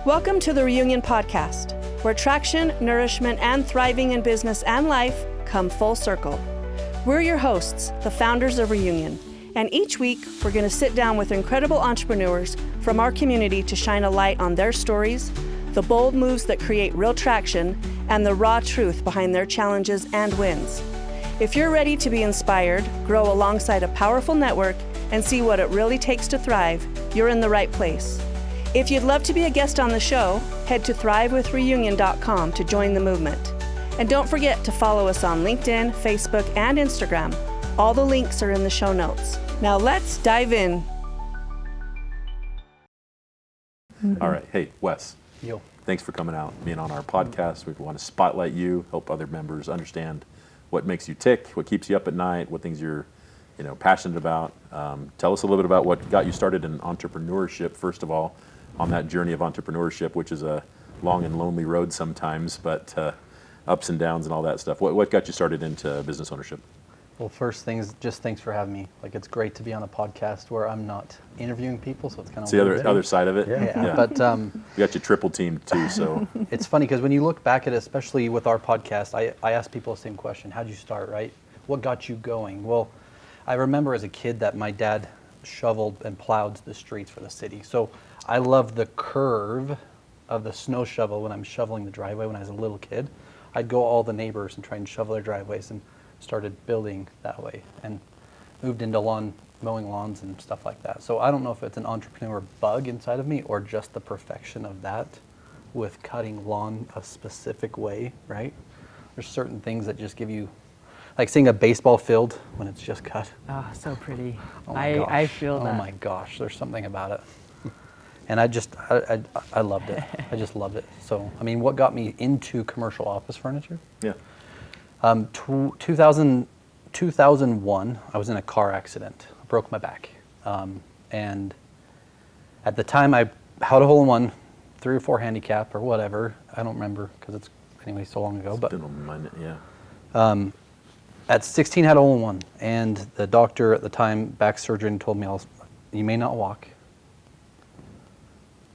Welcome to the Reunion Podcast, where traction, nourishment, and thriving in business and life come full circle. We're your hosts, the founders of Reunion, and each week we're going to sit down with incredible entrepreneurs from our community to shine a light on their stories, the bold moves that create real traction, and the raw truth behind their challenges and wins. If you're ready to be inspired, grow alongside a powerful network, and see what it really takes to thrive, you're in the right place. If you'd love to be a guest on the show, head to thrivewithreunion.com to join the movement. And don't forget to follow us on LinkedIn, Facebook, and Instagram. All the links are in the show notes. Now let's dive in. All right. Hey, Wes. Yo. Thanks for coming out, being on our podcast. We want to spotlight you, help other members understand what makes you tick, what keeps you up at night, what things you're passionate about. Tell us a little bit about what got you started in entrepreneurship, first of all, on that journey of entrepreneurship, which is a long and lonely road sometimes, but ups and downs and all that stuff. What got you started into business ownership? Well, first things, just thanks for having me. It's great to be on a podcast where I'm not interviewing people, so it's kind of it's the other side of it. Yeah. But we got you triple teamed too, so it's funny because when you look back at it, especially with our podcast, I ask people the same question: how'd you start? Right? What got you going? Well, I remember as a kid that my dad shoveled and plowed the streets for the city, so I love the curve of the snow shovel when I'm shoveling the driveway. When I was a little kid, I'd go all the neighbors and try and shovel their driveways, and started building that way and moved into mowing lawns and stuff like that. So I don't know if it's an entrepreneur bug inside of me or just the perfection of that with cutting lawn a specific way, right? There's certain things that just give you, like seeing a baseball field when it's just cut. Oh, so pretty. Oh my gosh. I feel that. Oh my gosh, there's something about it. And I loved it. I just loved it. So, I mean, what got me into commercial office furniture? yeah. 2001, I was in a car accident. I broke my back. And at the time, I had a hole-in-one, 3 or 4 handicap or whatever. I don't remember because it's, anyway, so long ago. It's but been on my mind, yeah. At 16, I had a hole-in-one. And the doctor at the time, back surgeon, told me, you may not walk.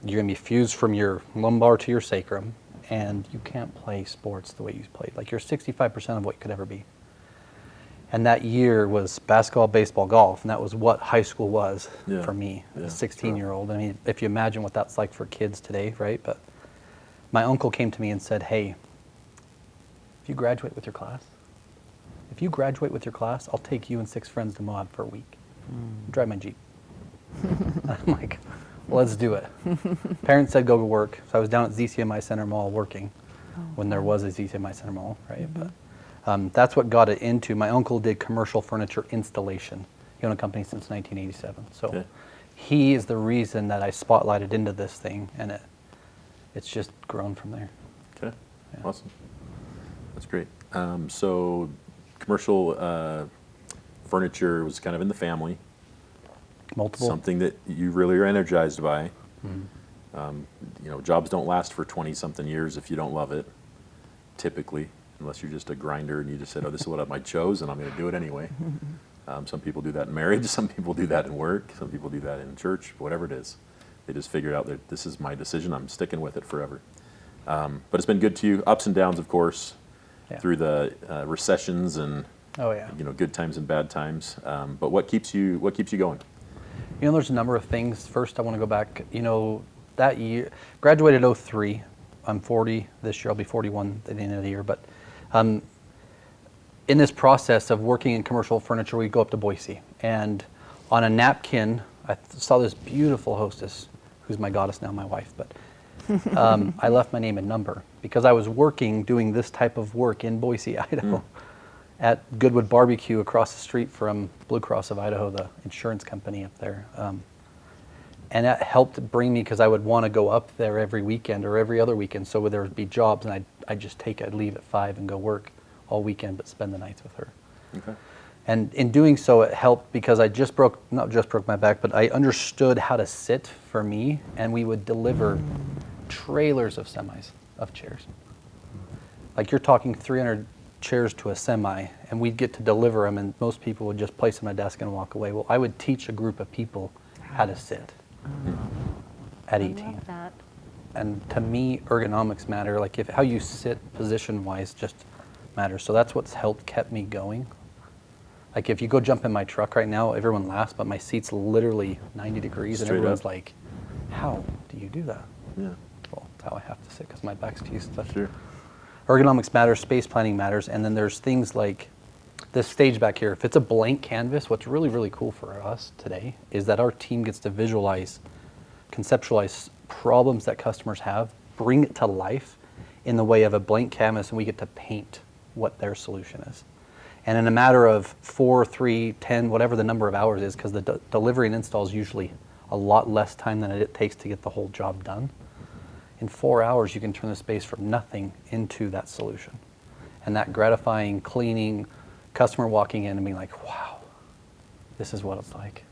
You're going to be fused from your lumbar to your sacrum, and you can't play sports the way you played. Like, you're 65% of what you could ever be. And that year was basketball, baseball, golf, and that was what high school was for me as a 16-year-old. Sure. I mean, if you imagine what that's like for kids today, right? But my uncle came to me and said, hey, if you graduate with your class, I'll take you and 6 friends to Moab for a week. Drive my Jeep. I'm like, let's do it. Parents said go to work. So I was down at ZCMI Center Mall working when there was a ZCMI Center Mall, right? Mm-hmm. But that's what got it into. My uncle did commercial furniture installation. He owned a company since 1987. So he is the reason that I spotlighted into this thing, and it's just grown from there. Okay, awesome. That's great. So commercial furniture was kind of in the family. Multiple. Something that you really are energized by. Jobs don't last for 20-something years if you don't love it, typically, unless you're just a grinder and you just said, oh, this is what I chose and I'm going to do it anyway. Some people do that in marriage, some people do that in work, some people do that in church, whatever it is. They just figured out that this is my decision, I'm sticking with it forever. But it's been good to you, ups and downs, of course, through the recessions and good times and bad times. But what keeps you going? There's a number of things. First, I want to go back, that year, graduated 03. I'm 40 this year. I'll be 41 at the end of the year. But in this process of working in commercial furniture, we go up to Boise. And on a napkin, I saw this beautiful hostess, who's my goddess now, my wife. But I left my name and number because I was doing this type of work in Boise, Idaho. At Goodwood Barbecue across the street from Blue Cross of Idaho, the insurance company up there. And that helped bring me, because I would want to go up there every weekend or every other weekend, so there would be jobs, and I'd just I'd leave at 5 and go work all weekend, but spend the nights with her. Okay. And in doing so, it helped because I not just broke my back, but I understood how to sit for me, and we would deliver trailers of semis, of chairs. Like, you're talking 300 chairs to a semi, and we'd get to deliver them, and most people would just place them on a desk and walk away. Well, I would teach a group of people how to sit at 18. I love that. And to me, ergonomics matter. Like how you sit position-wise just matters. So that's what's kept me going. Like if you go jump in my truck right now, everyone laughs, but my seat's literally 90 degrees Straight and everyone's up. like, how do you do that? Yeah. Well, that's how I have to sit because my back's fused. But Sure. ergonomics matters, space planning matters, and then there's things like this stage back here. If it's a blank canvas, what's really, really cool for us today is that our team gets to visualize, conceptualize problems that customers have, bring it to life in the way of a blank canvas, and we get to paint what their solution is. And in a matter of 4, 3, 10, whatever the number of hours is, because the delivery and install is usually a lot less time than it takes to get the whole job done. In 4 hours, you can turn the space from nothing into that solution. And that gratifying cleaning, customer walking in and being like, wow, this is what it's like.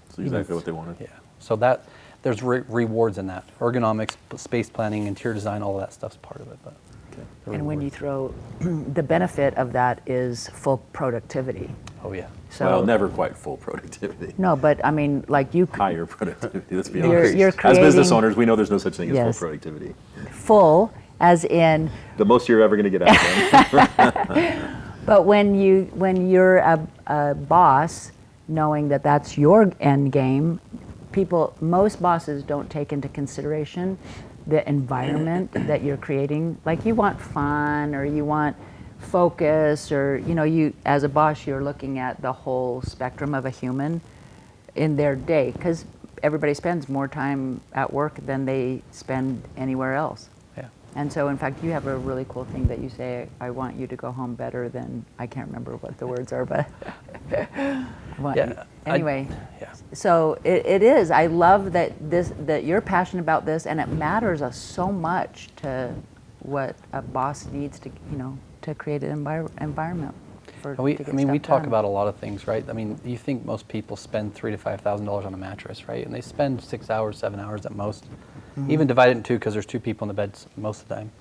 That's exactly what they wanted. Yeah. So that there's rewards in that. Ergonomics, space planning, interior design, all of that stuff's part of it. But the And when you rewards. throw, the benefit of that is full productivity. Oh yeah. So, Well, never quite full productivity. no, but I mean, like you, Higher productivity, let's be You're- honest. you're As business creating- owners, we know there's no such thing as Yes. full productivity. full as in, The most you're ever going to get out of them. but when you're a boss, knowing that that's your end game, most bosses don't take into consideration the environment that you're creating. Like you want fun or you want focus, or you as a boss, you're looking at the whole spectrum of a human in their day, because everybody spends more time at work than they spend anywhere else. Yeah. And so in fact you have a really cool thing that you say, I want you to go home better than, I can't remember what the words are, but I want you- Yeah. anyway. Yeah. So it is. I love that you're passionate about this, and it matters so much to what a boss needs to to create an environment. And we talk about a lot of things, right? I mean, you think most people spend $3,000 to $5,000 on a mattress, right? And they spend 6 hours, 7 hours at most. Even divide it in two because there's two people in the bed most of the time.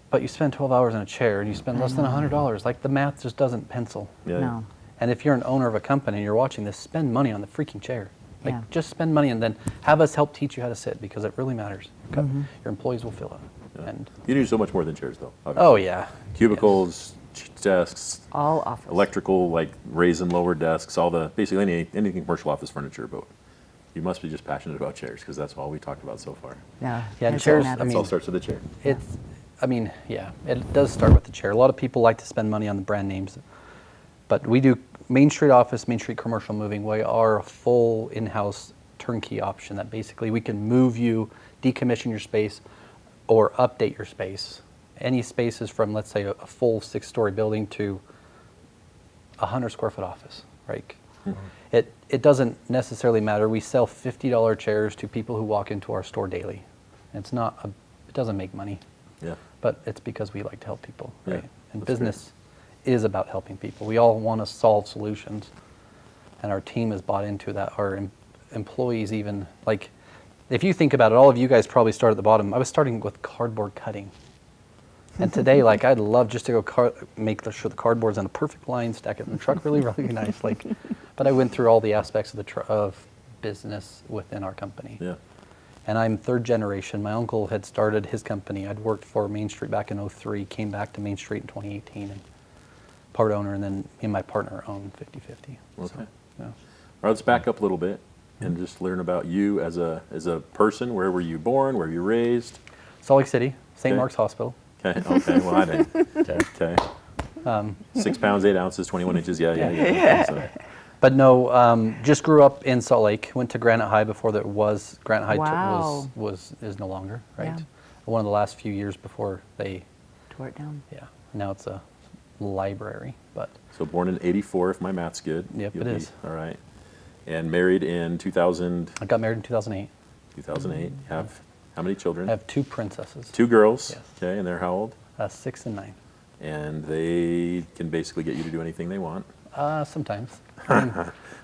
But you spend 12 hours in a chair and you spend less than $100. Like the math just doesn't pencil. Yeah. No. And if you're an owner of a company and you're watching this, spend money on the freaking chair. Like Yeah. just spend money and then have us help teach you how to sit because it really matters. Your employees will feel it. Yeah. And You do so much more than chairs, though. Obviously. oh yeah, Cubicles, desks, All office. electrical, like raise and lower desks, all the basically anything commercial office furniture. But you must be just passionate about chairs because that's all we talked about so far. Yeah. Yeah, and It's chairs, matters. I It mean, all starts with a chair. It's, I mean, yeah, it does start with the chair. A lot of people like to spend money on the brand names, but we do Main Street office, Main Street commercial moving. We are a full in-house turnkey option that basically we can move you, decommission your space, or update your space. Any spaces from, let's say, a full 6-story building to a 100 square foot office, right? It doesn't necessarily matter. We sell $50 chairs to people who walk into our store daily. It's not, it doesn't make money, Yeah. but it's because we like to help people, Yeah, right? And that's business is about helping people. We all want to solve solutions, and our team is bought into that. Our employees even, like, if you think about it, all of you guys probably start at the bottom. I was starting with cardboard cutting. And today, like, I'd love just to go make sure the cardboard's in a perfect line, stack it in the truck really, really nice. Like, but I went through all the aspects of of business within our company. Yeah. And I'm third generation. My uncle had started his company. I'd worked for Main Street back in 03, came back to Main Street in 2018, and part owner, and then me and my partner own 50-50. Okay. So, yeah. All right, let's back up a little bit and just learn about you as a person. Where were you born? Where were you raised? Salt Lake City, St. Okay. Mark's Hospital. Okay. Okay. Well, I didn't. Okay. 6 pounds 8 ounces, 21 inches. Yeah. So, But no, just grew up in Salt Lake. Went to Granite High before that was Granite High Wow. is no longer, right? Yeah. One of the last few years before they, Tore it down. yeah. Now it's a library, but so born in '84, if my math's good. Yep, You'll it be- is. All right. And married in 2000, I got married in 2008. 2008. Have how many children? I have 2 princesses, 2 girls. Yes. Okay, and they're how old? 6 and 9. And they can basically get you to do anything they want. Sometimes. I mean,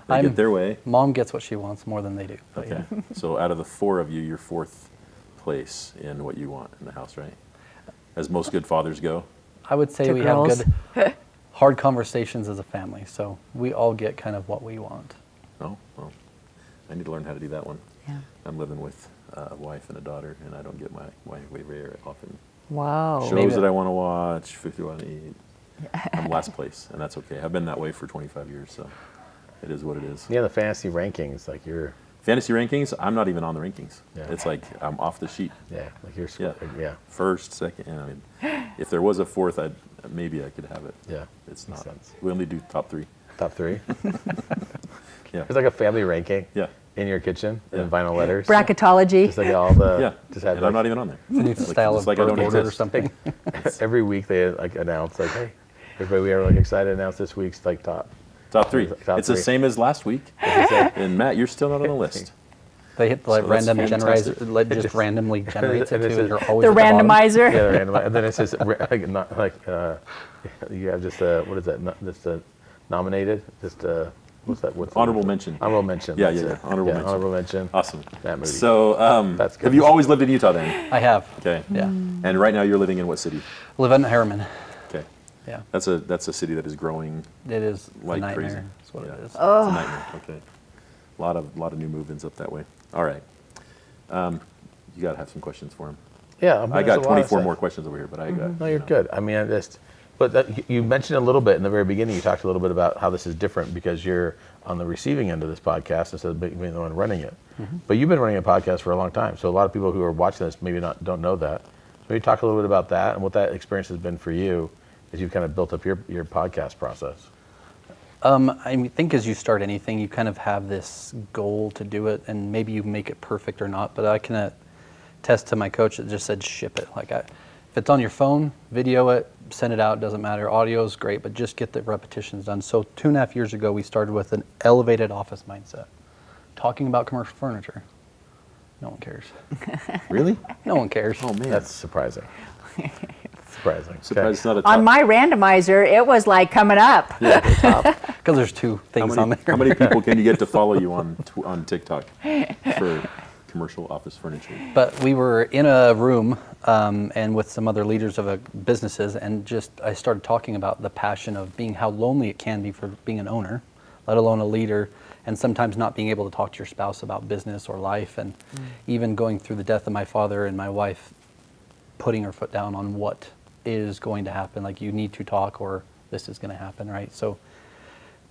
They get their way. Mom gets what she wants more than they do. But Okay. yeah. So out of the 4 of you, you're 4th place in what you want in the house, right? As most good fathers go. I would say To we girls. have good, hard conversations as a family. So we all get kind of what we want. Oh, well, I need to learn how to do that one. Yeah. I'm living with a wife and a daughter, and I don't get my wife away very often. Wow. Shows that I want to watch, 50 want to eat. I'm last place, and that's okay. I've been that way for 25 years, so it is what it is. Yeah, the fantasy rankings, like you're. Fantasy rankings, I'm not even on the rankings. Yeah. It's like I'm off the sheet. Yeah, like you're. Yeah. First, second, I mean, if there was a fourth, maybe I could have it. Yeah. It's makes not. sense. We only do top 3. Top 3. Yeah. There's like a family ranking. Yeah. In your kitchen Yeah. in vinyl letters. Bracketology. Just like all the. Yeah. Just have And I'm not even on there. It's a new style of like I don't bird order or exist. something. Every week they like announce like, hey, everybody, we are like excited to announce this week's like top. Top 3. Top It's 3. the same as last week. And Matt, you're still not on the list. They hit like So that's random fantastic. generator, just randomly generates it and it too. says- You're always The at bottom. randomizer. Yeah, the random, and then it says like, not like you have just what is that? Just nominated. Just what's that? What's Honorable mention. Honorable mention. Yeah, that's yeah, it. yeah. Honorable mention. Honorable mention. Awesome. Matt Moody. So, That's good. have you always lived in Utah then? I have. Okay. Yeah. And right now you're living in what city? Live in Harriman. Okay. Yeah. That's a city that is growing It is like a nightmare. crazy. That's what Yeah. it is. It's a nightmare. Okay. A lot of new move-ins up that way. All right. You got to have some questions for him. Yeah, I got 24 more questions over here, but I got. No, you're good. I mean, you mentioned a little bit in the very beginning. You talked a little bit about how this is different because you're on the receiving end of this podcast instead of being the one running it. But you've been running a podcast for a long time, so a lot of people who are watching this maybe don't know that. So maybe talk a little bit about that and what that experience has been for you as you've kind of built up your podcast process. I think as you start anything, you kind of have this goal to do it, and maybe you make it perfect or not. But I can attest to my coach that just said ship it. If it's on your phone, video it, send it out. Doesn't matter. Audio is great, but just get the repetitions done. So 2.5 years ago, we started with an elevated office mindset, talking about commercial furniture. No one cares. Really? No one cares. Oh man, That's surprising. Surprising. surprised it's not a top. On my randomizer, it was like coming up. Because there's 2 things on there. How many people can you get to follow you on TikTok for commercial office furniture? But we were in a room and with some other leaders of businesses, and I started talking about the passion of how lonely it can be for being an owner, let alone a leader, and sometimes not being able to talk to your spouse about business or life, and even going through the death of my father and my wife putting her foot down on what is going to happen. Like, you need to talk or this is going to happen, right? So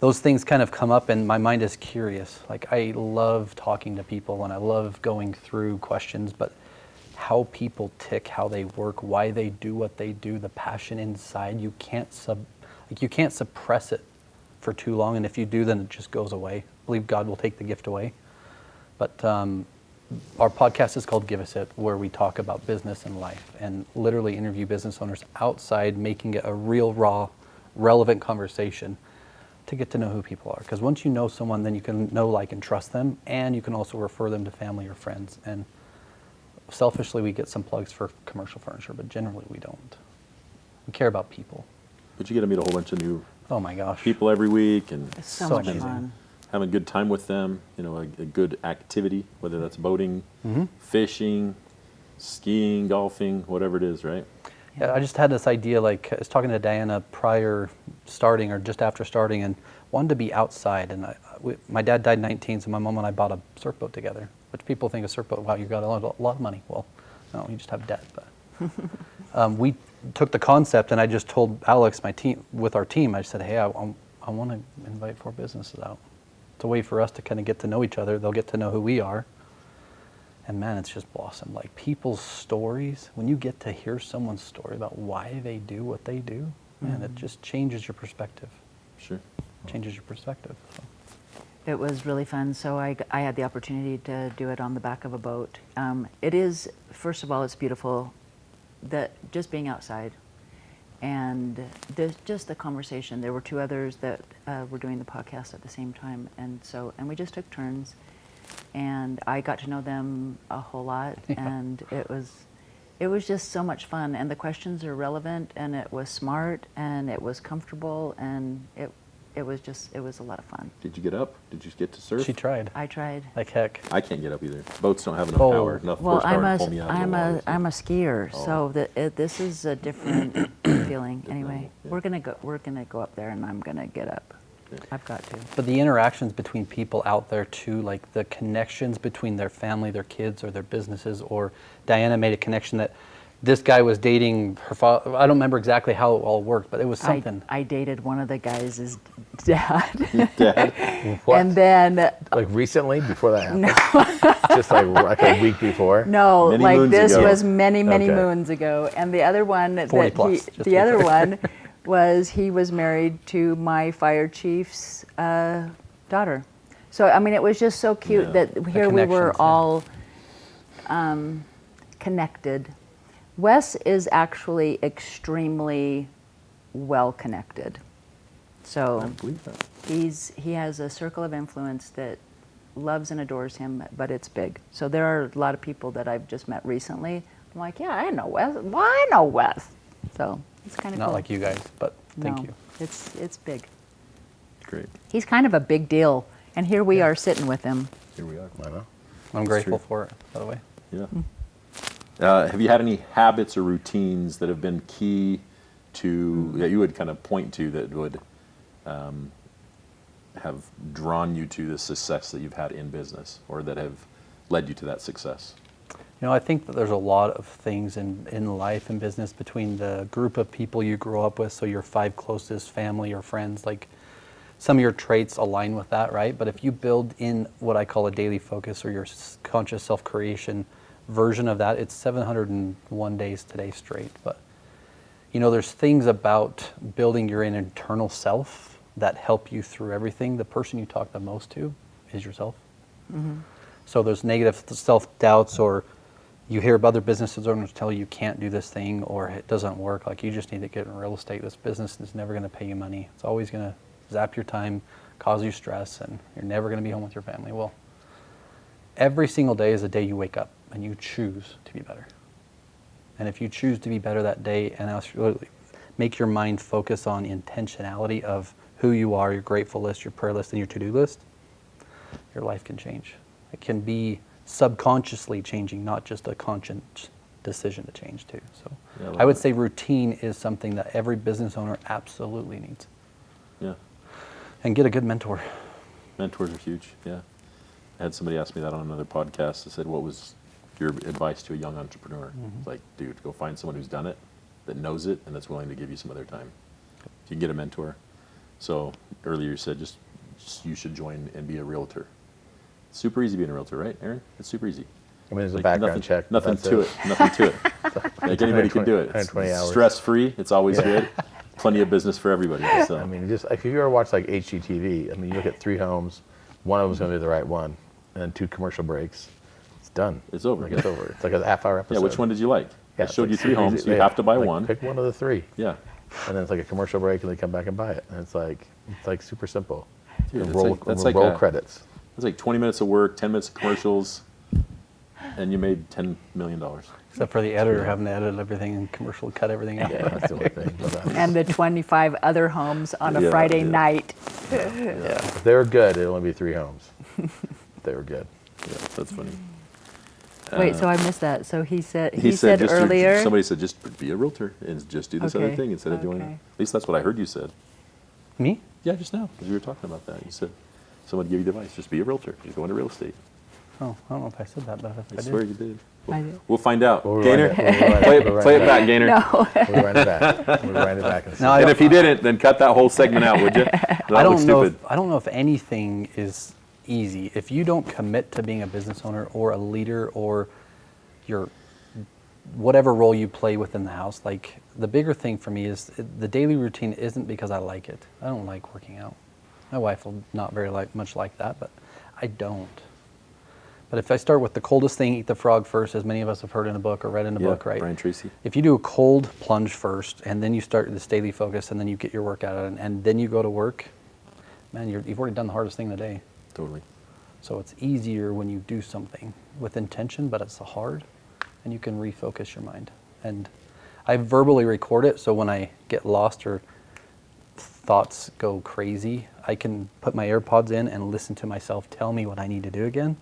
those things kind of come up, and my mind is curious. Like, I love talking to people and I love going through questions, but how people tick, how they work, why they do what they do, the passion inside, you can't suppress it for too long, and if you do, then it just goes away. I believe God will take the gift away. But our podcast is called Give Us It, where we talk about business and life and literally interview business owners outside, making it a real, raw, relevant conversation to get to know who people are. Because once you know someone, then you can know, like, and trust them, and you can also refer them to family or friends. And selfishly, we get some plugs for commercial furniture, but generally we don't. We care about people. But you get to meet a whole bunch of new Oh my gosh. people every week and It's so So much amazing. fun. having a good time with them. A good activity, whether that's boating, fishing, skiing, golfing, whatever it is, right? Yeah, I just had this idea, like I was talking to Diana prior starting or just after starting, and wanted to be outside. And my dad died 19, so my mom and I bought a surf boat together, which people think a surf boat, wow, you got a lot of money. Well, no, you just have debt. But we took the concept, and I just told Alex, our team, I said, hey, I want to invite 4 businesses out. It's a way for us to kind of get to know each other. They'll get to know who we are. And man, it's just blossomed. Like, people's stories, when you get to hear someone's story about why they do what they do, man, it just changes your perspective. Sure. Changes your perspective. So. It was really fun. So I had the opportunity to do it on the back of a boat. It is, first of all, it's beautiful, that just being outside, and just the conversation. There were 2 others that were doing the podcast at the same time, and we just took turns, and I got to know them a whole lot, and it was just so much fun. And the questions are relevant, and it was smart, and it was comfortable, and it was a lot of fun. Did you get up? Did you get to surf? She tried. I tried. Like heck. I can't get up either. Boats don't have enough Oh. power, enough Well, horsepower to pull me out of the water. I'm a skier, Oh. so this is a different feeling. Anyway, yeah. we're gonna go up there, and I'm gonna get up. I've got to. But the interactions between people out there too, like the connections between their family, their kids, or their businesses, or Diana made a connection that this guy was dating her father. I don't remember exactly how it all worked, but it was something. I dated one of the guys' dad. What? And then, Like recently, before that happened? Just like a week before? no, Many like moons this ago. was many Okay. moons ago. And the other one, 40 plus, just to the be other clear. one was he was married to my fire chief's daughter. So, I mean, it was just so cute Yeah. that here we were connections, yeah. all connected. Wes is actually extremely well connected. I So believe that. he has a circle of influence that loves and adores him, but it's big. So there are a lot of people that I've just met recently. I'm like, yeah, I know Wes. Well, I know Wes. So it's kind of Not cool. like you guys, but thank No, you. It's big. Great. He's kind of a big deal, and here we are sitting with him. Here we are. I know. I'm grateful for it, by the way. Yeah. Have you had any habits or routines that have been key to, that you would kind of point to that would have drawn you to the success that you've had in business, or that have led you to that success? You know, I think that there's a lot of things in life and business between the group of people you grow up with, so your 5 closest family or friends, like some of your traits align with that, right? But if you build in what I call a daily focus or your conscious self-creation version of that, it's 701 days today straight. But, you know, there's things about building your own internal self that help you through everything. The person you talk the most to is yourself. So there's negative self-doubts, or you hear other business owners tell you can't do this thing, or it doesn't work. Like, you just need to get in real estate. This business is never going to pay you money. It's always going to zap your time, cause you stress, and you're never going to be home with your family. Well, every single day is a day you wake up and you choose to be better. And if you choose to be better that day and absolutely make your mind focus on intentionality of who you are, your grateful list, your prayer list, and your to-do list, your life can change. It can be subconsciously changing, not just a conscious decision to change too. So Yeah, I love I would that. say routine is something that every business owner absolutely needs. Yeah. And get a good mentor. Mentors are huge. Yeah. I had somebody ask me that on another podcast. They said, what was your advice to a young entrepreneur? It's like, dude, go find someone who's done it, that knows it, and that's willing to give you some other time. If you can get a mentor. So earlier you said just you should join and be a realtor. It's super easy being a realtor, right, Aaron? It's super easy. I mean, there's a Like, background nothing, check. but Nothing that's to it. it. Nothing to it. Like, anybody can do it. 120 hours. Stress free. It's always good. Plenty of business for everybody. So. I mean, just like, if you ever watch like HGTV, I mean, you look at 3 homes, one of them's going to be the right one, and then 2 commercial breaks. It's done. It's over. Like, it's over. It's like a half-hour episode. Yeah, which one did you like? I it's showed like you 3 super homes. easy. You Yeah, have to buy like, one. Pick one of the 3. Yeah. And then it's like a commercial break, and they come back and buy it. And it's like super simple. Dude, And that's like roll a- credits. It's like 20 minutes of work, 10 minutes of commercials, and you made $10 million. Except for the editor having to edit everything and commercial cut everything out. Yeah, that's the only thing. But, And the 25 other homes on a Yeah, Friday yeah. night. if they were good, it'd only be 3 homes. If they were good. Yeah, that's funny. Wait, so I missed that. So he said just earlier. somebody said just be a realtor and just do this other Okay, thing instead of doing it. okay. At least that's what I heard you said. Me? Yeah, just now, because we were talking about that. You said someone gave you the advice, just be a realtor. Just go into real estate. Oh, I don't know if I said that, but if I I swear did. you did. I did. We'll find out. We'll Gainer, rewind it. play We'll it rewind back, Gainer. No. We'll rewind it back. We'll rewind it back. And No, And if he didn't, then cut that whole segment out, would you? That I looks don't know. stupid. I don't know if anything is easy. If you don't commit to being a business owner or a leader or your whatever role you play within the house, like the bigger thing for me is the daily routine isn't because I like it. I don't like working out. My wife will not very much like that, but I don't. But if I start with the coldest thing, eat the frog first, as many of us have heard in a book or read in a Yeah, book, right? Brian Tracy. If you do a cold plunge first, and then you start this daily focus, and then you get your workout out, and then you go to work, man, you've already done the hardest thing of the day. Totally. So it's easier when you do something with intention, but it's hard, and you can refocus your mind. And I verbally record it, so when I get lost or thoughts go crazy, I can put my AirPods in and listen to myself tell me what I need to do again.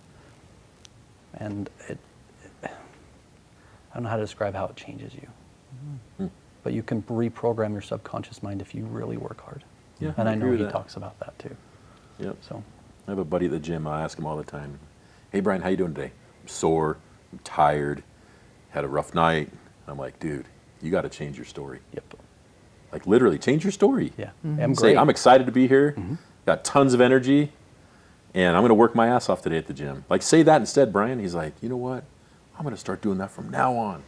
And I don't know how to describe how it changes you. But you can reprogram your subconscious mind if you really work hard. Yeah, And I agree know with he that. talks about that too. Yep. So I have a buddy at the gym. I ask him all the time, "Hey Brian, how you doing today?" "I'm sore. I'm tired. Had a rough night." I'm like, "Dude, you got to change your story. yep. Like literally, change your story. Yeah. I'm Say, great. I'm excited to be here. Got tons of energy, and I'm going to work my ass off today at the gym." Like, say that instead, Brian. He's like, "You know what? I'm going to start doing that from now on."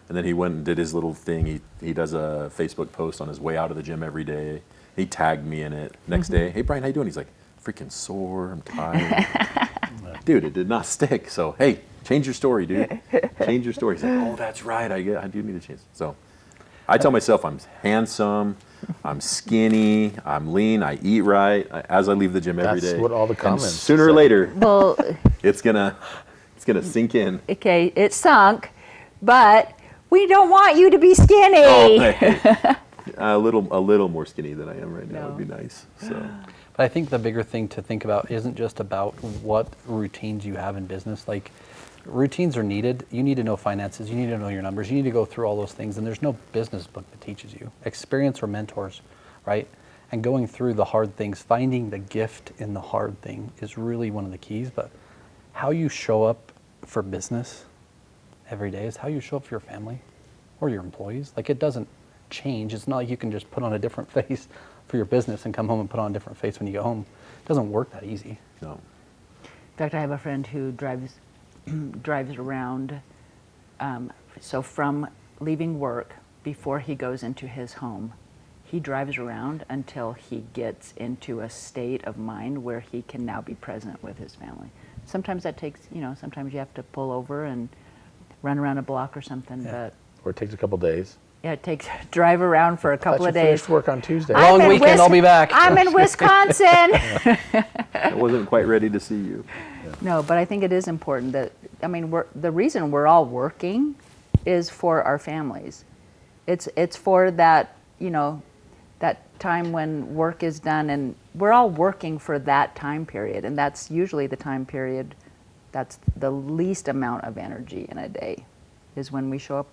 And then he went and did his little thing. He does a Facebook post on his way out of the gym every day. He tagged me in it. Next day, "Hey Brian, how you doing?" He's like, "Freaking sore. I'm tired." Dude, it did not stick. So hey, change your story, dude. Change your story. He's like, "Oh, that's right. I do need to change." So I tell myself I'm handsome, I'm skinny, I'm lean, I eat right as I leave the gym every day. That's what all the And comments sooner or say. later, Well, it's gonna sink in. okay, it sunk, but we don't want you to be skinny. Oh, hey. A little more skinny than I am right now would be nice. So But I think the bigger thing to think about isn't just about what routines you have in business. Like, routines are needed. You need to know finances. You need to know your numbers. You need to go through all those things. And there's no business book that teaches you. Experience or mentors, right? And going through the hard things, finding the gift in the hard thing is really one of the keys. But how you show up for business every day is how you show up for your family or your employees. Like, it doesn't change. It's not like you can just put on a different face for your business and come home and put on a different face when you get home. It doesn't work that easy. no. In fact, I have a friend who drives around. So from leaving work before he goes into his home, he drives around until he gets into a state of mind where he can now be present with his family. Sometimes that takes, sometimes you have to pull over and run around a block or something. Yeah. But Or it takes a couple days. yeah, it takes drive around for a Thought couple you of days. finished work on Tuesday. Long I'm in weekend, I'll be back. I'm in Wisconsin. I wasn't quite ready to see you. No, but I think it is important that, the reason we're all working is for our families. It's for that, that time when work is done, and we're all working for that time period, and that's usually the time period that's the least amount of energy in a day, is when we show up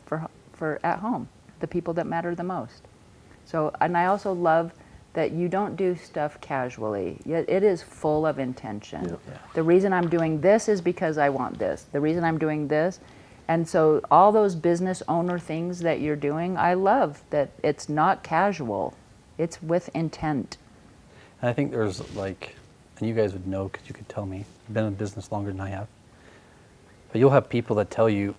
for at home, the people that matter the most. So, and I also love that you don't do stuff casually. It is full of intention. Yep. Yeah. The reason I'm doing this is because I want this. The reason I'm doing this. And so all those business owner things that you're doing, I love that it's not casual. It's with intent. And I think there's and you guys would know because you could tell me, you've been in business longer than I have. But you'll have people that tell you,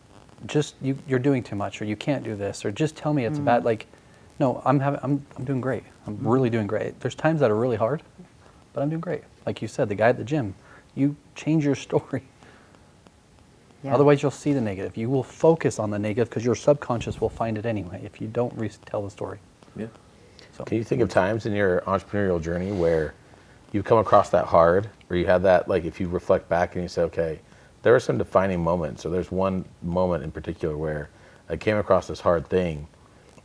you're doing too much, or you can't do this, or just tell me it's bad. Like, no, I'm doing great. I'm really doing great. There's times that are really hard, but I'm doing great. Like you said, the guy at the gym, you change your story. Yeah. Otherwise, you'll see the negative. You will focus on the negative because your subconscious will find it anyway if you don't tell the story. Yeah. So, Can you think of times in your entrepreneurial journey where you've come across that hard, or you had that, like if you reflect back and you say, okay, there are some defining moments, or there's one moment in particular where I came across this hard thing,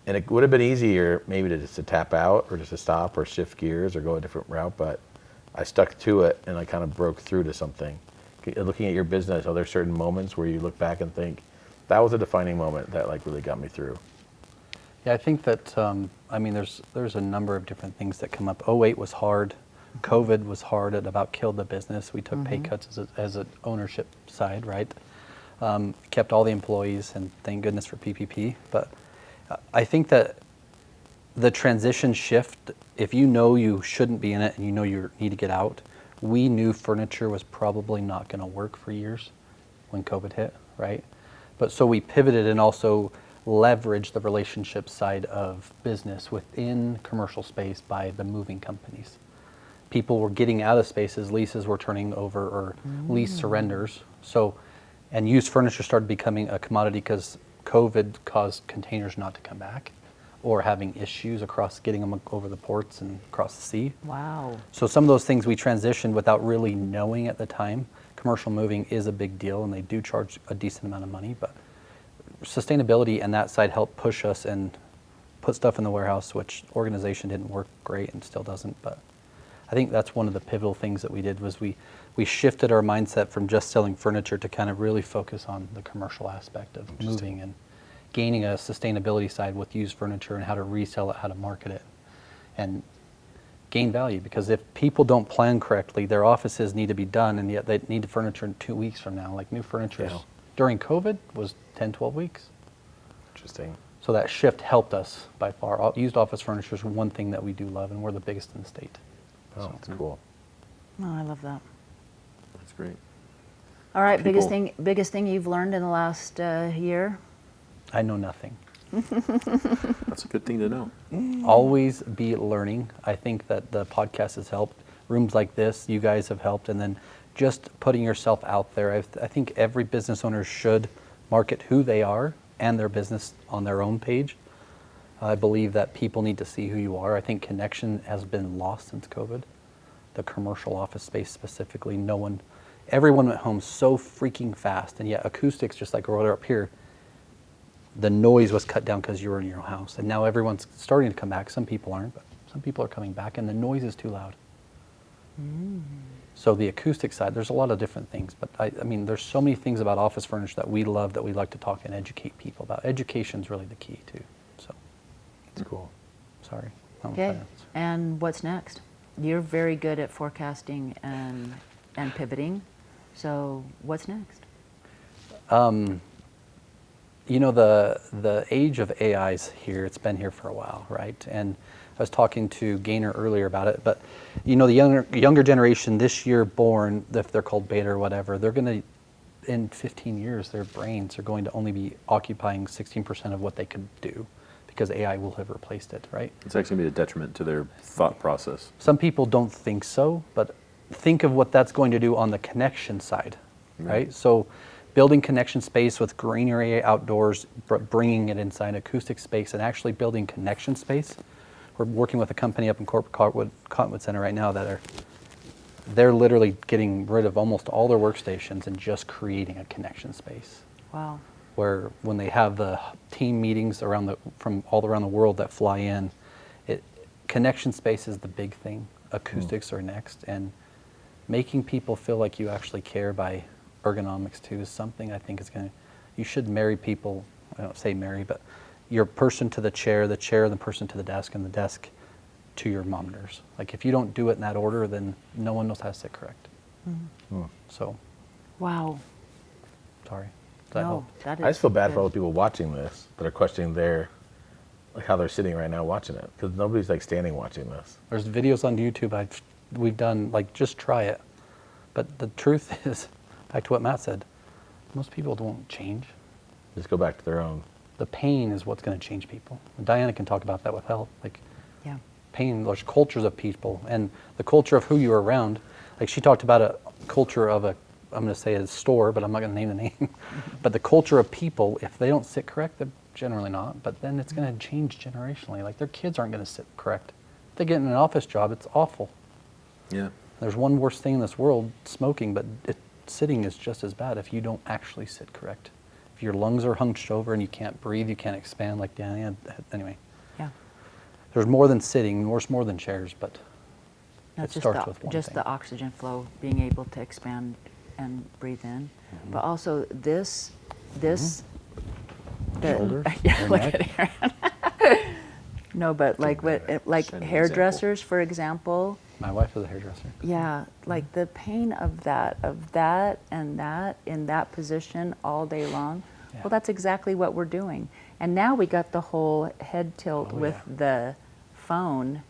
and it would have been easier maybe to just to tap out or just to stop or shift gears or go a different route, but I stuck to it and I kind of broke through to something. Looking at your business, are there certain moments where you look back and think, that was a defining moment that really got me through? yeah, I think that, there's a number of different things that come up. 08 was hard. COVID was hard. It about killed the business. We took pay cuts as an ownership side, right? Kept all the employees, and thank goodness for PPP. But I think that the transition shift, if you know you shouldn't be in it and you know you need to get out, we knew furniture was probably not going to work for years when COVID hit, right? But so we pivoted and also leveraged the relationship side of business within commercial space by the moving companies. People were getting out of spaces, leases were turning over, or lease surrenders. So, and used furniture started becoming a commodity because COVID caused containers not to come back, or having issues across getting them over the ports and across the sea. Wow. So some of those things we transitioned without really knowing at the time. Commercial moving is a big deal, and they do charge a decent amount of money, but sustainability and that side helped push us and put stuff in the warehouse, which organization didn't work great and still doesn't. But I think that's one of the pivotal things that we did was we shifted our mindset from just selling furniture to kind of really focus on the commercial aspect of moving and gaining a sustainability side with used furniture and how to resell it, how to market it. And gain value, because if people don't plan correctly, their offices need to be done, and yet they need the furniture in 2 weeks from now. Like new furniture during COVID was 10, 12 weeks. Interesting. So that shift helped us by far. Used office furniture is one thing that we do love, and we're the biggest in the state. Oh, that's cool. Oh, I love that. That's great. All right, People- biggest thing you've learned in the last year? I know nothing. That's a good thing to know. Always be learning. I think that the podcast has helped. Rooms like this, you guys have helped, and then just putting yourself out there. I think every business owner should market who they are and their business on their own page. I believe that people need to see who you are. I think connection has been lost since COVID. The commercial office space specifically, everyone went home so freaking fast, and yet acoustics, just like we're up here, the noise was cut down because you were in your house, and now everyone's starting to come back. Some people aren't, but some people are coming back, and the noise is too loud. So the acoustic side, there's a lot of different things, but I mean, there's so many things about office furniture that we love, that we like to talk and educate people about. Education's really the key too. So That's cool. sorry. Okay, and what's next? You're very good at forecasting and pivoting, so what's next? You know, the age of AI is here. It's been here for a while, right? And I was talking to Gaynor earlier about it, but you know, the younger generation this year born, if they're called beta or whatever, they're going to, in 15 years, their brains are going to only be occupying 16% of what they could do, because AI will have replaced it, right? It's actually going to be a detriment to their thought process. Some people don't think so, but think of what that's going to do on the connection side, right? So building connection space with greenery outdoors, bringing it inside acoustic space, and actually building connection space. We're working with a company up in Cottonwood Center right now that they're literally getting rid of almost all their workstations and just creating a connection space. Wow. Where when they have the team meetings from all around the world that fly in, connection space is the big thing. Acoustics are next, and making people feel like you actually care by ergonomics too is something I think is you should marry people. I don't say marry, but your person to the chair, and the person to the desk, and the desk to your monitors. Like if you don't do it in that order, then no one knows how to sit correct. So, Wow. sorry. Does that help? That is I just feel bad good. for all the people watching this that are questioning how they're sitting right now watching it, because nobody's like standing watching this. There's videos on YouTube we've done, like just try it. But the truth is, back to what Matt said, most people don't change. Just go back to their own. The pain is what's going to change people. And Diana can talk about that with health. Like Yeah. pain, there's cultures of people, and the culture of who you're around. Like she talked about a culture of I'm going to say a store, but I'm not going to name the name. But the culture of people, if they don't sit correct, they're generally not. But then it's going to change generationally. Like their kids aren't going to sit correct. If they get in an office job, it's awful. Yeah. There's one worse thing in this world, smoking, but sitting is just as bad if you don't actually sit correct. If your lungs are hunched over and you can't breathe, you can't expand like Diana. Anyway, Yeah. there's more than sitting, there's more than chairs, but That's it starts with one just thing. the oxygen flow, being able to expand and breathe in, but also this, the, Shoulders, yeah, your look neck. at Aaron. No, but like like Send an hairdressers, for example. My wife is a hairdresser. Yeah, like the pain of that, and that in that position all day long. Yeah. Well, that's exactly what we're doing. And now we got the whole head tilt Oh, with yeah. the phone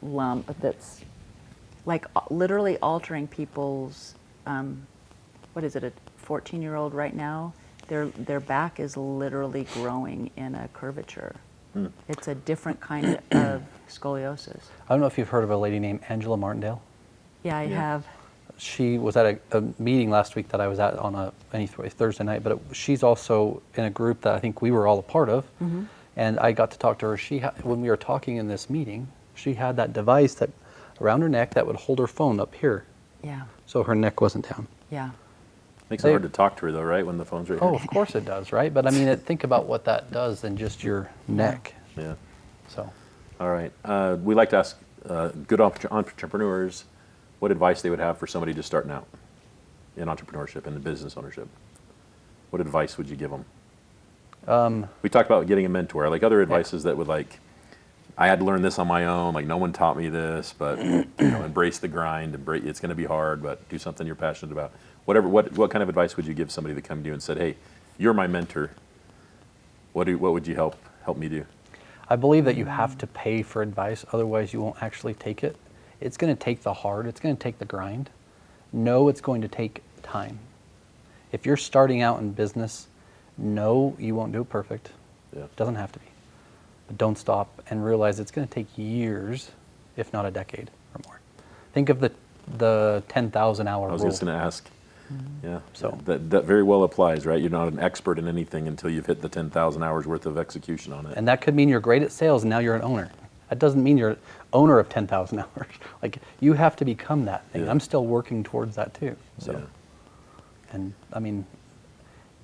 lump that's like literally altering people's, what is it, a 14-year-old right now? Their back is literally growing in a curvature. It's a different kind of scoliosis. I don't know if you've heard of a lady named Angela Martindale. Yeah, I have. She was at a meeting last week that I was at on a Thursday night, but she's also in a group that I think we were all a part of. And I got to talk to her. When we were talking in this meeting, she had that device that around her neck that would hold her phone up here, Yeah, so her neck wasn't down. yeah. Makes it hard to talk to her though, right? When the phone's right Oh, here. of course it does, right? But I mean, think about what that does than just your neck. Yeah. So, All right. We like to ask good entrepreneurs what advice they would have for somebody just starting out in entrepreneurship and in business ownership. What advice would you give them? We talked about getting a mentor. Like other advices that would I had to learn this on my own. Like no one taught me this, but embrace the grind. It's going to be hard, but do something you're passionate about. Whatever. What kind of advice would you give somebody that come to you and said, "Hey, you're my mentor. What would you help me do?" I believe that you have to pay for advice, otherwise you won't actually take it. It's going to take the hard, it's going to take the grind. No, it's going to take time. If you're starting out in business, no, you won't do it perfect. Yeah. It doesn't have to be. But don't stop and realize it's going to take years, if not a decade or more. Think of the 10,000 hour rule. I was just going to ask. Yeah. So that very well applies, right? You're not an expert in anything until you've hit the 10,000 hours worth of execution on it. And that could mean you're great at sales and now you're an owner. That doesn't mean you're an owner of 10,000 hours. Like you have to become that thing. Yeah. I'm still working towards that too. So, Yeah. and I mean,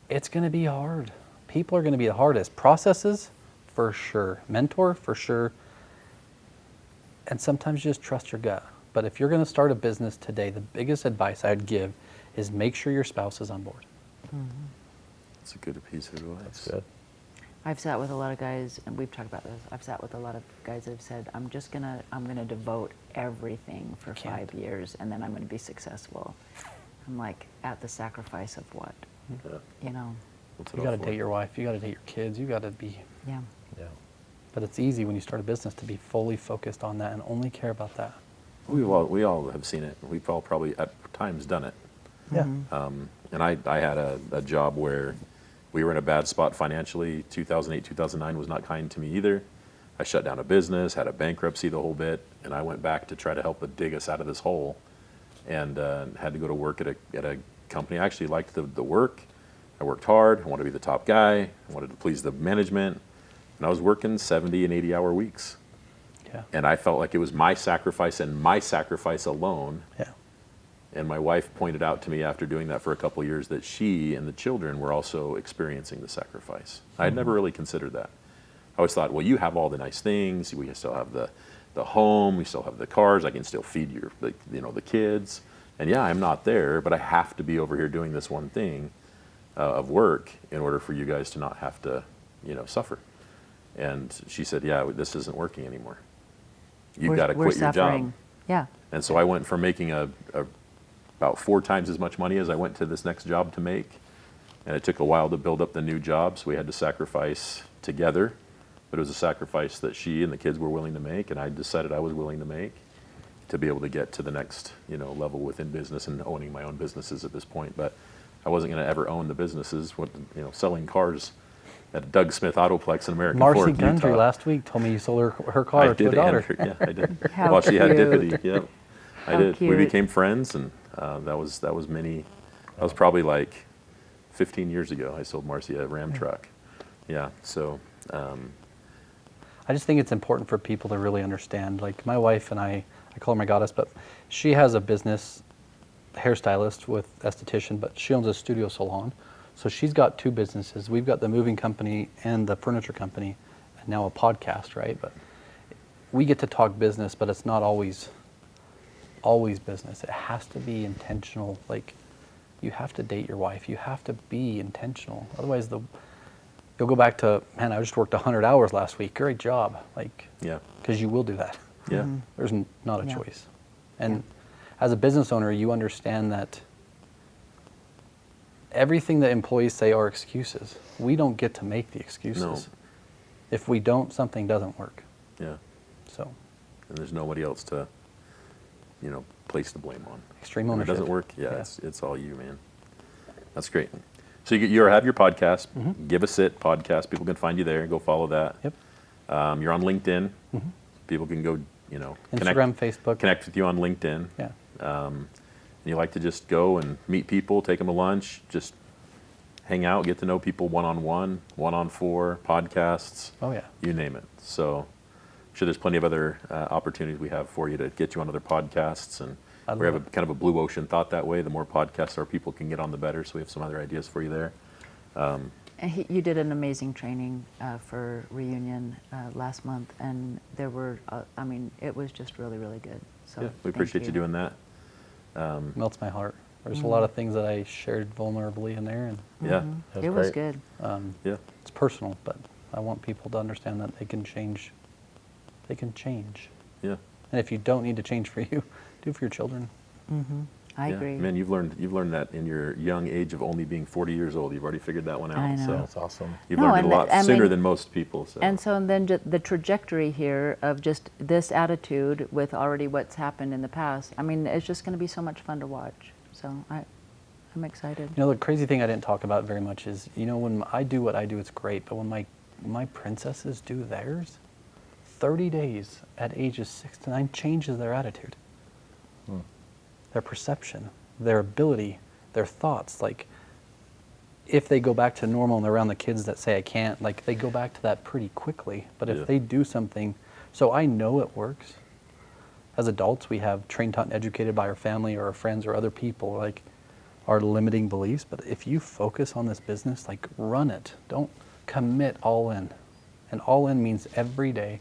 it's going to be hard. People are going to be the hardest. Processes, for sure. Mentor, for sure. And sometimes you just trust your gut. But if you're going to start a business today, the biggest advice I'd give is make sure your spouse is on board. That's a good piece of advice. That's good. I've sat with a lot of guys, and we've talked about this. I've sat with a lot of guys that have said, I'm gonna devote everything for Can't. 5 years, and then I'm gonna be successful. I'm like, at the sacrifice of what? Yeah. You know? What's it You all got to for? date your wife. You got to date your kids. You got to be. Yeah. Yeah. But it's easy when you start a business to be fully focused on that and only care about that. We all have seen it. We've all probably at times done it. Yeah. And I had a job where we were in a bad spot financially. 2008, 2009 was not kind to me either. I shut down a business, had a bankruptcy, the whole bit, and I went back to try to help dig us out of this hole, and had to go to work at a company. I actually liked the work. I worked hard. I wanted to be the top guy. I wanted to please the management, and I was working 70 and 80-hour weeks. Yeah. And I felt like it was my sacrifice and my sacrifice alone. Yeah. And my wife pointed out to me after doing that for a couple of years that she and the children were also experiencing the sacrifice. I had never really considered that. I always thought, well, you have all the nice things. We still have the home. We still have the cars. I can still feed the kids. And yeah, I'm not there, but I have to be over here doing this one thing of work in order for you guys to not have to, suffer. And she said, yeah, this isn't working anymore. You've got to We're quit your suffering. job. Yeah. And so I went from making about 4 times as much money as I went to this next job to make. And it took a while to build up the new job, so we had to sacrifice together. But it was a sacrifice that she and the kids were willing to make, and I decided I was willing to make to be able to get to the next level within business and owning my own businesses at this point. But I wasn't going to ever own the businesses. Selling cars at Doug Smith Autoplex in American Marcy Fork, Gundry Utah. last week told me you sold her car I to a did, daughter. Andrew. Yeah, I did. How While she had cute. Dippity. Yep. I How did. We cute. became friends, and that was probably like 15 years ago. I sold Marcy a Ram truck. Yeah. So. I just think it's important for people to really understand. Like my wife and I call her my goddess, but she has a business, hairstylist with esthetician, but she owns a studio salon. So she's got 2 businesses. We've got the moving company and the furniture company, and now a podcast, right? But we get to talk business, but it's not always business. It has to be intentional. Like you have to date your wife. You have to be intentional. Otherwise you'll go back to, man, I just worked 100 hours last week. Great job. Like, Yeah. because you will do that. Yeah. There's not a Yeah. choice. And as a business owner, you understand that everything that employees say are excuses. We don't get to make the excuses. No. If we don't, something doesn't work. Yeah. So, And there's nobody else to, place the blame on. extreme When it ownership. doesn't work, yeah. Yeah. It's all you, man. That's great. So you have your podcast, Mm-hmm. Give a Sit podcast. People can find you there. Go follow that. Yep. You're on LinkedIn. People can go, Instagram, Facebook. connect with you on LinkedIn. Yeah. And you like to just go and meet people, take them to lunch, just hang out, get to know people one-on-one, 1-on-4, podcasts. Oh, yeah. You name it. So I'm sure there's plenty of other opportunities we have for you to get you on other podcasts. And I'd we have love a kind of a blue ocean thought that way. The more podcasts our people can get on, the better. So we have some other ideas for you there. And you did an amazing training for Reunion last month, and there were, it was just really, really good. So Yeah, we thank appreciate you doing that. Melts my heart. There's a lot of things that I shared vulnerably in there, and Yeah, That's It was great. good. yeah, it's personal, but I want people to understand that they can change They can change. Yeah. And if you don't need to change for you, do it for your children. I Yeah. agree. Man, you've learned that in your young age of only being 40 years old. You've already figured that one out. I know. So That's awesome. you've No, learned it a and lot I sooner mean- than most people. So. And so then the trajectory here of just this attitude with already what's happened in the past, I mean, it's just going to be so much fun to watch. So I'm excited. You know, the crazy thing I didn't talk about very much is, you know, when I do what I do, it's great. But when my princesses do theirs, 30 days at ages 6 to 9 changes their attitude, their perception, their ability, their thoughts. Like, if they go back to normal and they're around the kids that say I can't, like, they go back to that pretty quickly. But Yeah. if they do something, so I know it works. As adults, we have trained, taught, and educated by our family or our friends or other people, like, our limiting beliefs. But if you focus on this business, like, run it. Don't commit all in. And all in means every day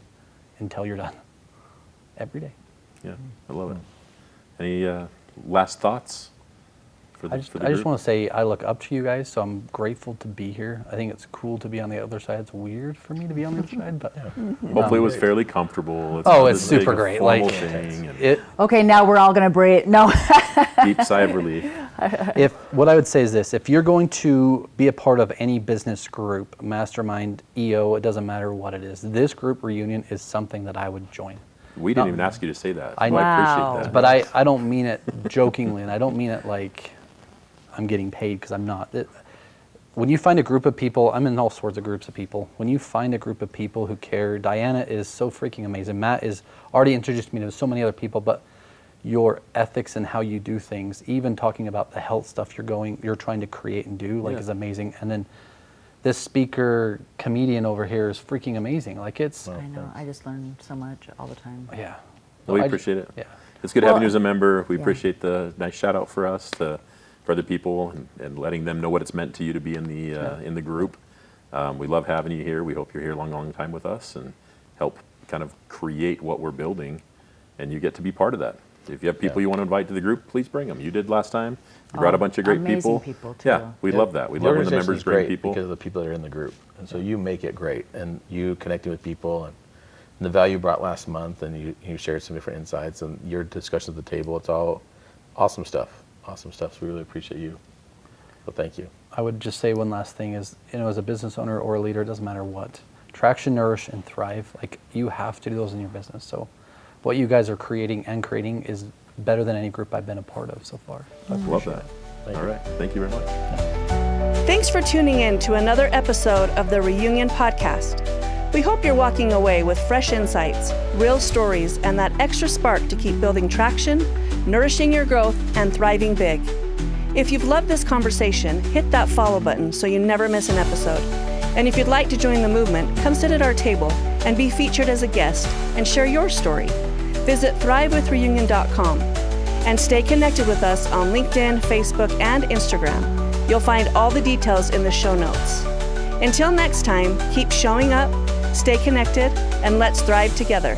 until you're done. Every day. Yeah, I love it. Any last thoughts for the I just group? want to say I look up to you guys, so I'm grateful to be here. I think it's cool to be on the other side. It's weird for me to be on the other side, but Hopefully it was fairly comfortable. Oh, not it's this big super a great. formal Like, thing and it. Okay, now we're all going to breathe. No. deep sigh of relief. If what I would say is this: if you're going to be a part of any business group, mastermind, EO, it doesn't matter what it is. This group reunion is something that I would join. We didn't even ask you to say that. I so know. I Wow. appreciate that. But I don't mean it jokingly, and I don't mean it like I'm getting paid, because I'm not. When you find a group of people, I'm in all sorts of groups of people. When you find a group of people who care, Diana is so freaking amazing. Matt is already introduced me to so many other people, but your ethics and how you do things, even talking about the health stuff you're trying to create and do, like, Yeah. is amazing. And then this speaker comedian over here is freaking amazing. Like, it's I know. I just learn so much all the time. yeah. We I- appreciate it. Yeah. It's good having you as a member. We yeah. appreciate the nice shout out for us, for other people, and letting them know what it's meant to you to be in the group. We love having you here. We hope you're here a long, long time with us and help kind of create what we're building, and you get to be part of that. If you have people you want to invite to the group, please bring them. You did last time. You brought a bunch of great amazing people. people, too. Yeah, we love that. We The love when the organization members is bring great people. because of the people that are in the group, and so you make it great, and you connecting with people, and the value you brought last month, and you shared some different insights, and your discussion at the table. It's all awesome stuff. Awesome stuff. So we really appreciate you. So thank you. I would just say one last thing is, you know, as a business owner or a leader, it doesn't matter what. Traction, nourish, and thrive. Like, you have to do those in your business. So what you guys are creating is better than any group I've been a part of so far. So I Love appreciate that. it. All right. Thank you very much. Thanks for tuning in to another episode of the Reunion Podcast. We hope you're walking away with fresh insights, real stories, and that extra spark to keep building traction, nourishing your growth, and thriving big. If you've loved this conversation, hit that follow button so you never miss an episode. And if you'd like to join the movement, come sit at our table and be featured as a guest and share your story. Visit thrivewithreunion.com and stay connected with us on LinkedIn, Facebook, and Instagram. You'll find all the details in the show notes. Until next time, keep showing up, stay connected, and let's thrive together.